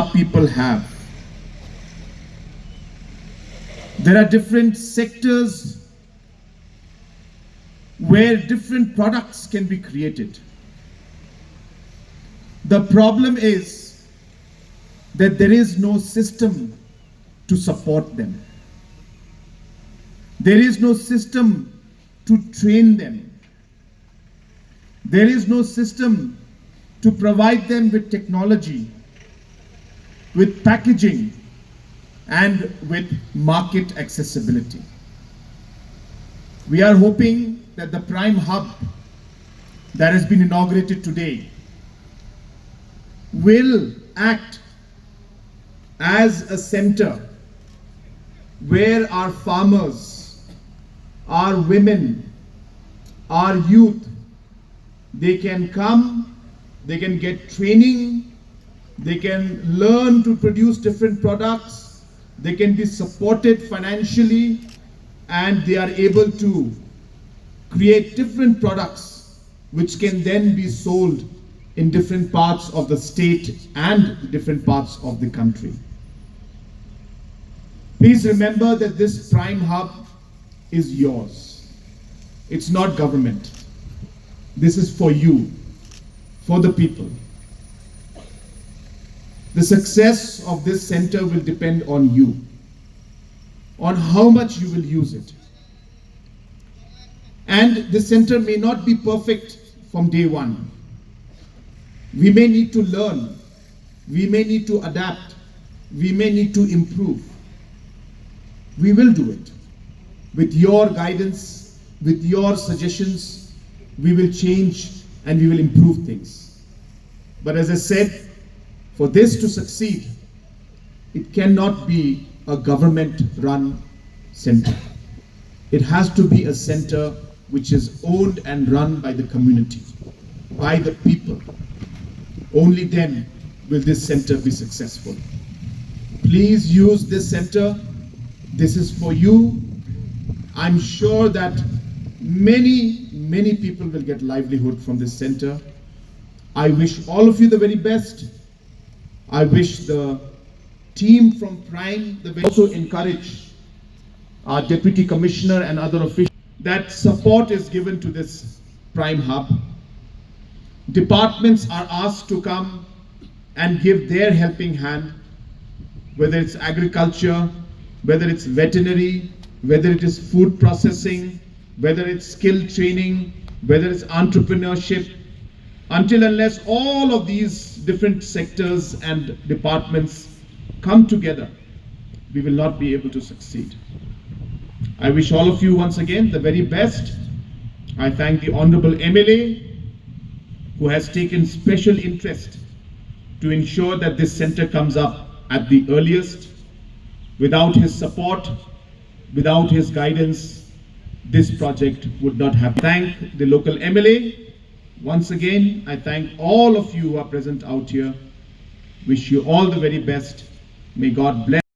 people have. There are different sectors where different products can be created. The problem is that there is no system to support them. There is no system to train them. There is no system to provide them with technology, with packaging, and with market accessibility. We are hoping that the Prime Hub that has been inaugurated today will act as a center where our farmers, our women, our youth, they can come, they can get training, they can learn to produce different products, they can be supported financially, and they are able to create different products which can then be sold in different parts of the state and different parts of the country. Please remember that this Prime Hub is yours. It's not government. This is for you, for the people. The success of this center will depend on you, on how much you will use it. And this center may not be perfect from day one. We may need to learn, we may need to adapt, we may need to improve. We will do it. With your guidance, with your suggestions, we will change and we will improve things. But as I said, for this to succeed, it cannot be a government-run center. It has to be a center which is owned and run by the community, by the people. Only then will this center be successful. Please use this center. This is for you. I'm sure that many people will get livelihood from this center. I wish all of you the very best. I wish the team from Prime also encourage our Deputy Commissioner and other officials that support is given to this Prime Hub. Departments are asked to come and give their helping hand, whether it's agriculture, whether it's veterinary, whether it is food processing, whether it's skill training, whether it's entrepreneurship. Until unless all of these different sectors and departments come together, we will not be able to succeed. I wish all of you once again the very best. I thank the Honorable MLA who has taken special interest to ensure that this center comes up at the earliest. Without his support, without his guidance, this project would not happen. Thank the local MLA. Once again, I thank all of you who are present out here. Wish you all the very best. May God bless.